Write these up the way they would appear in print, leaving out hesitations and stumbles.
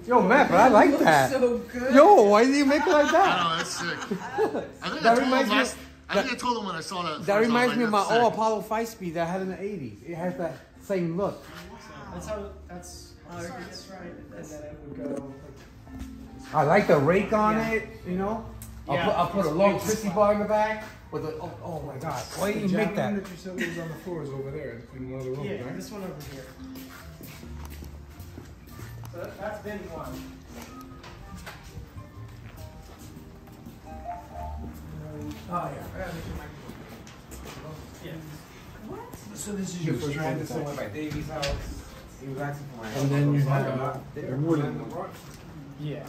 Yo, Matt, but I like that. So good. Yo, why did you make it like that? I know, that's sick. I think I told him when I saw that. That reminds me of my old Apollo 5-speed that I had in the 80s. It has that same look. That's how, that's right. And then it would go. I like the rake on it, you know? Yeah. I'll put a long twisty bar in the back. With a, oh my God, why did you make that? The that you said was on the floor is over there in another room, Yeah, right? this one over here. So that's bin one. Oh, Yeah. What? So this is your first one somewhere by Davy's house. He was asking for my help. And then you have the wooden. Yeah.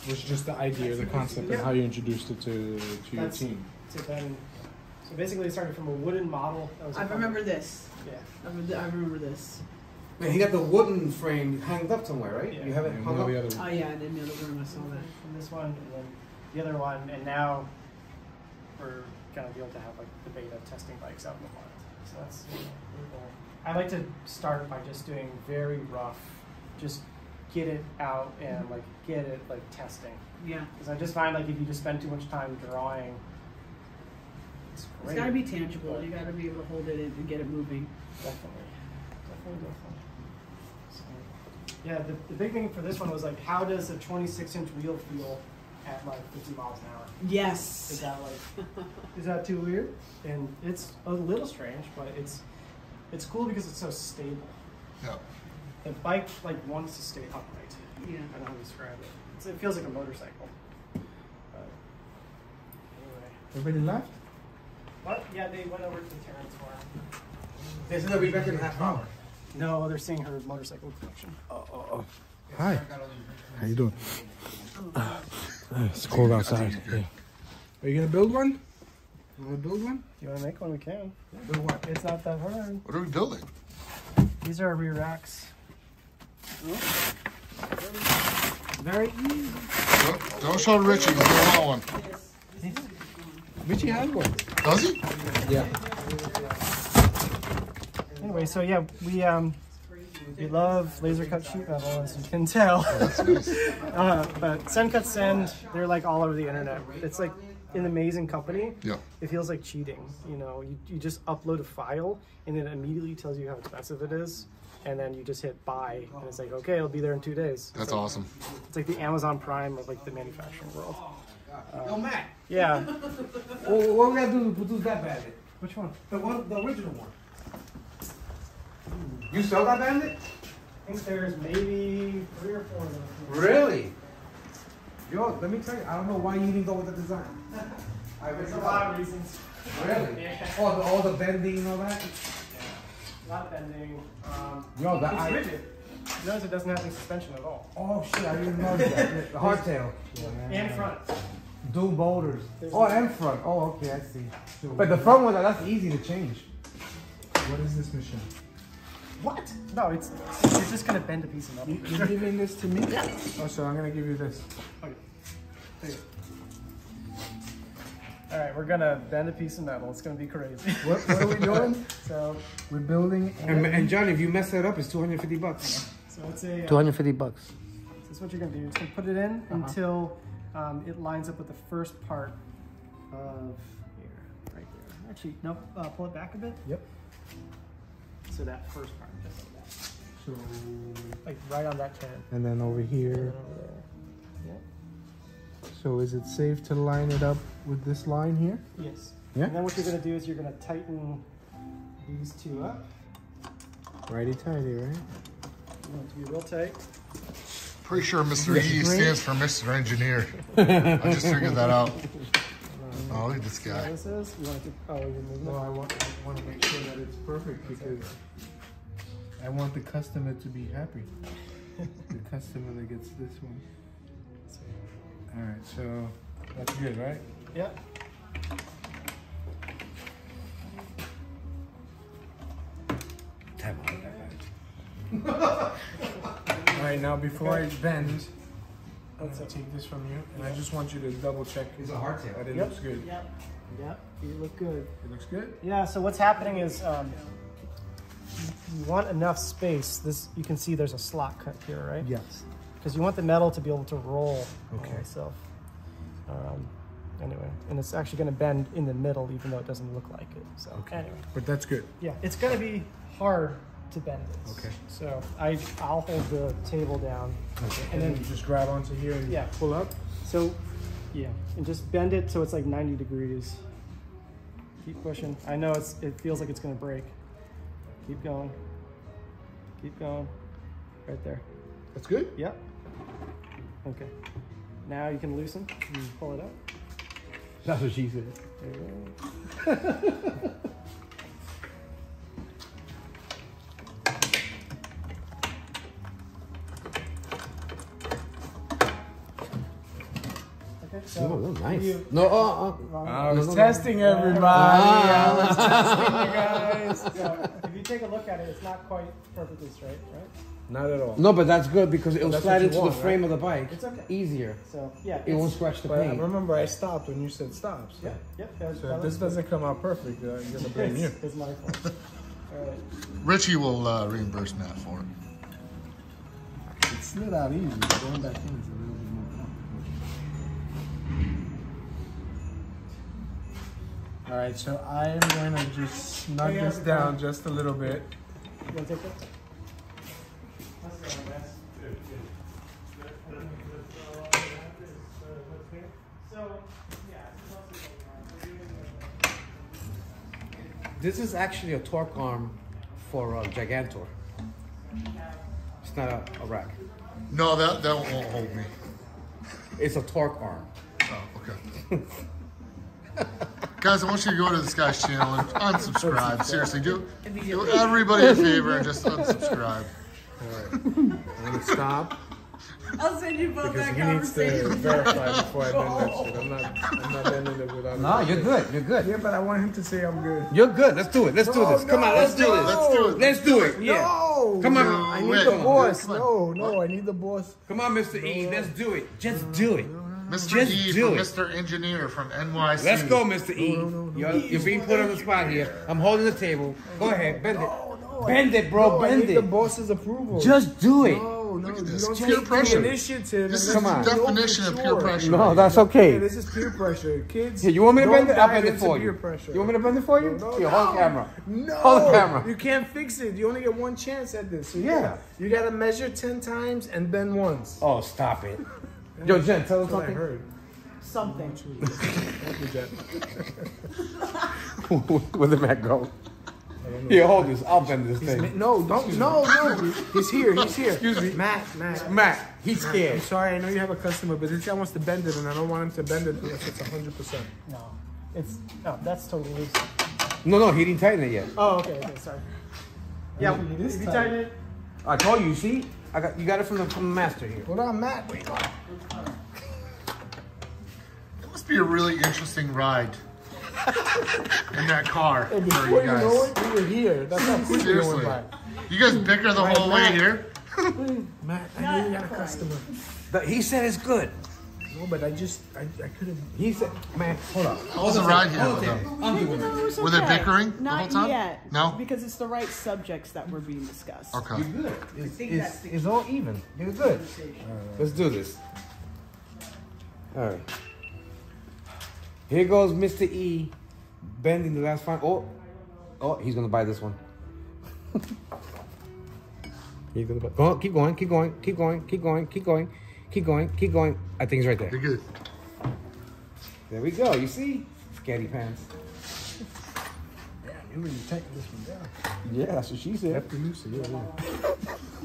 Which is just the idea, the concept, and how you introduced it to your team. So basically it started from a wooden model. That was I remember this. Yeah. I remember this. Man, he got the wooden frame hanged up somewhere, right? Yeah. You have it hung up? The other Oh yeah, and then the other room I saw that. From this one, and then the other one, and now we're gonna be able to have like the beta testing bikes out in the wild. So that's really cool. I like to start by just doing very rough, just get it out and like get it like testing. Yeah. Because I just find like if you just spend too much time drawing, it's great. It's gotta be tangible. You gotta be able to hold it and get it moving. Definitely. So, yeah, the big thing for this one was like, how does a 26-inch wheel feel at like 50 miles an hour? Yes. Is that like, is that too weird? And it's a little strange, but it's cool because it's so stable. Yeah. The bike like wants to stay upright. Yeah. I don't know how to describe it. It feels like a motorcycle. But anyway. Everybody left? What? Yeah, they went over to the Terrence farm. This is a be back in a half hour. No, they're seeing her motorcycle collection. Hi. How you doing? It's cold outside. Yeah. Are you gonna build one? You wanna build one? If you want to make one, we can. Build what? It's not that hard. What are we building? These are rear racks. Very easy. Don't show Richie, he's gonna want one. Richie has one. Does he? Yeah. Anyway, so yeah, we love laser cut sheet metal, as you can tell. But Send Cut Send, they're like all over the internet. It's like an amazing company. Yeah. It feels like cheating. You know, you just upload a file and it immediately tells you how expensive it is. And then you just hit buy and it's like, okay, it'll be there in 2 days. That's awesome. It's like the Amazon Prime of like the manufacturing world. Yo, Matt. Yeah. Well, what we gotta do to produce that bandit? Which one? The original one. You sell that bandit? I think there's maybe 3 or 4 of them. Really? Yo, let me tell you, I don't know why you didn't go with the design. There's a lot of reasons. Really? Yeah. All the bending and all that? A lot of bending. Yo, it's rigid. Notice it doesn't have any suspension at all. Oh shit, I didn't know that. The hardtail. And front. Dual motors. Oh, and front. Oh, okay, I see. But the front one, that's easy to change. What is this machine? What? No, you're just gonna bend a piece of metal. You're giving this to me? Yeah. Oh, so I'm gonna give you this. Okay. There you go. All right, we're gonna bend a piece of metal. It's gonna be crazy. What are we doing? So we're building. And Johnny, if you mess that up, it's $250. So it's a. $250. This is what you're gonna do. You're just gonna put it in until it lines up with the first part of here, right there. Actually, no, pull it back a bit. Yep. So that first part, just like that. So. Like right on that can. And then over here. And then over there. Yep. So is it safe to line it up with this line here? Yes. Yeah. And then what you're gonna do is you're gonna tighten these two up. Righty tighty, right? You want it to be real tight. Pretty sure Mr. E stands for Mr. Engineer. I just figured that out. Oh, look at this What guy. this is? You want to? Oh, you're moving Well, it. I want to make sure that it's perfect because I want the customer to be happy. The customer that gets this one. All right, so that's good, right? Yep. All right, now before I bend, I'm gonna take this from you, and I just want you to double check It's a hardtail. that it Yep. looks good. Yep. Yep. You look good. It looks good? Yeah. So what's happening is you want enough space. This you can see there's a slot cut here, right? Yes. because you want the metal to be able to roll Okay. itself. Anyway, and it's actually going to bend in the middle, even though it doesn't look like it. So anyway, But that's good. yeah, it's going to be hard to bend this. Okay. So I'll hold the table down, Okay. and then you just grab onto here and yeah, pull up. so yeah, and just bend it so it's like 90 degrees. Keep pushing. I know it feels like it's going to break. Keep going. Keep going. Right there. That's good. Yep. Okay. Now you can loosen and pull it up. That's what she said. There you go. Okay, so Oh, nice. you- No, I was no, no. testing everybody. I was testing you guys. So if you take a look at it, it's not quite perfectly straight, right? Not at all. No, but that's good because it'll That's slide what you into want, the frame right? of the bike. It's okay. Easier. So yeah, It won't scratch the But paint. remember, I stopped when you said stop. So, Yep. so if this doesn't come out perfect, I'm gonna blame you. It's my fault. All right. Richie will reimburse Matt for it. It slid out easy. Going back in is a little bit more complicated. All right, so I am going to just snug this down just a little bit. You want to take that? This is actually a torque arm for a Gigantor. It's not a rack. No, that won't hold me. It's a torque arm. Oh, okay. Guys, I want you to go to this guy's channel and unsubscribe. Seriously, do everybody a favor and just unsubscribe. I'm gonna stop I'll send you both because that he needs to conversation. verify before I bend that shit. I'm not bending it without. No, you're good. You're good. Yeah, but I want him to say I'm good. You're good. Let's do it. Let's do this. Come on, let's do this. Let's do it. Let's do it. Yeah. No, Come on. I need Wait. the boss. Come on. No, I need the boss. Come on, Mr. E. Let's do it. Just do it. Mr. Just E do from it. Mr. Engineer from NYC. Let's go, Mr. E. You're being put on the spot here. I'm holding the table. Go ahead. Bend it. Bend it, bro. No, I Bend need the it. boss's approval. Just do it. No, Look at you this. don't Peer take pressure. the initiative. This is Come the on. definition of peer pressure. No, that's Yeah, okay. this is peer pressure. Kids, Here, you want me to don't bend it? I'll dive bend it into for peer you. pressure. You want me to bend it for you? No, Here, hold the camera. No, Hold the camera. You can't fix it. You only get one chance at this. So Yeah. you gotta measure 10 times and bend once. Oh, stop it. Yo, Jen, tell us That's what I something. heard. Something. Thank you, Jen. Where did Matt go? Here, hold this. I'll bend this thing. No, don't. No. He's here. He's here. Excuse me. Matt. Matt, he's I'm scared. sorry. I know you have a customer, but this guy wants to bend it, and I don't want him to bend it unless it's 100%. No, that's totally loose. No, he didn't tighten it yet. Oh, okay, sorry. Yeah, it is if you tight. tighten it, I told you. See, you got it from the master here. Hold on, Matt. Wait. It must be a really interesting ride in that car Hey, for before you you know guys. it, we were here. That's how quick we Seriously. went by. You guys bicker the whole way Matt. here? Matt, I know you got a customer. He said it's good. No, but I could have. He said, man, hold on. How was the ride here with them? I'm doing it. No, it's Were they okay. bickering the Not whole time? yet. No? Because it's the right subjects that were being discussed. Okay. You're good. think that's the It's all even. You're good. Let's do this. All right. Here goes Mr. E bending the last final. Oh, he's gonna buy this one. He's gonna buy. Go on, keep going, keep going, keep going, keep going, keep going, keep going, keep going. I think it's right there. You're good. There we go. You see, scaredy pants. Damn, you really taking this one down. Yeah, that's what she said. Have to loose it. Yeah.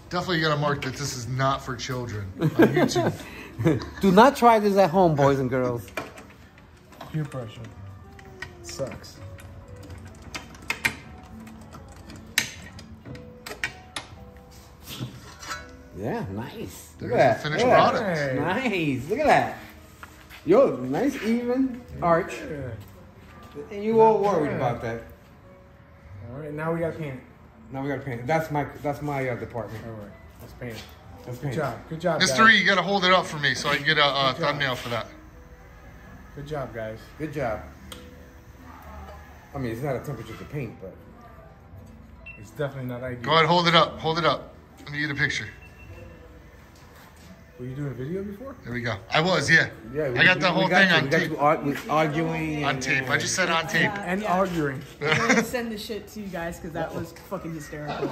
Definitely gotta mark that this is not for children on YouTube. Do not try this at home, boys and girls. Peer pressure. Sucks. Yeah, nice. Look There's at the that. finished Look at that. product. Hey. Nice. Look at that. Yo, nice even arch. Yeah. And you all worried about that. All right, now we got paint. Now we gotta paint it. That's my department. All right, let's paint. Let's Good paint it. job. Good job, Mr. guys. E, you gotta hold it up for me so I can get a thumbnail for that. Good job, guys. Good job. I mean, it's not a temperature to paint, but It's definitely not ideal. Go ahead, hold it up. Hold it up. Let me get a picture. Were you doing a video before? There we go. I was, yeah. Yeah, I got the whole thing on We got tape. you arguing. On tape. I just said on tape. And Yeah. arguing. I'm gonna send the shit to you guys because that was fucking hysterical.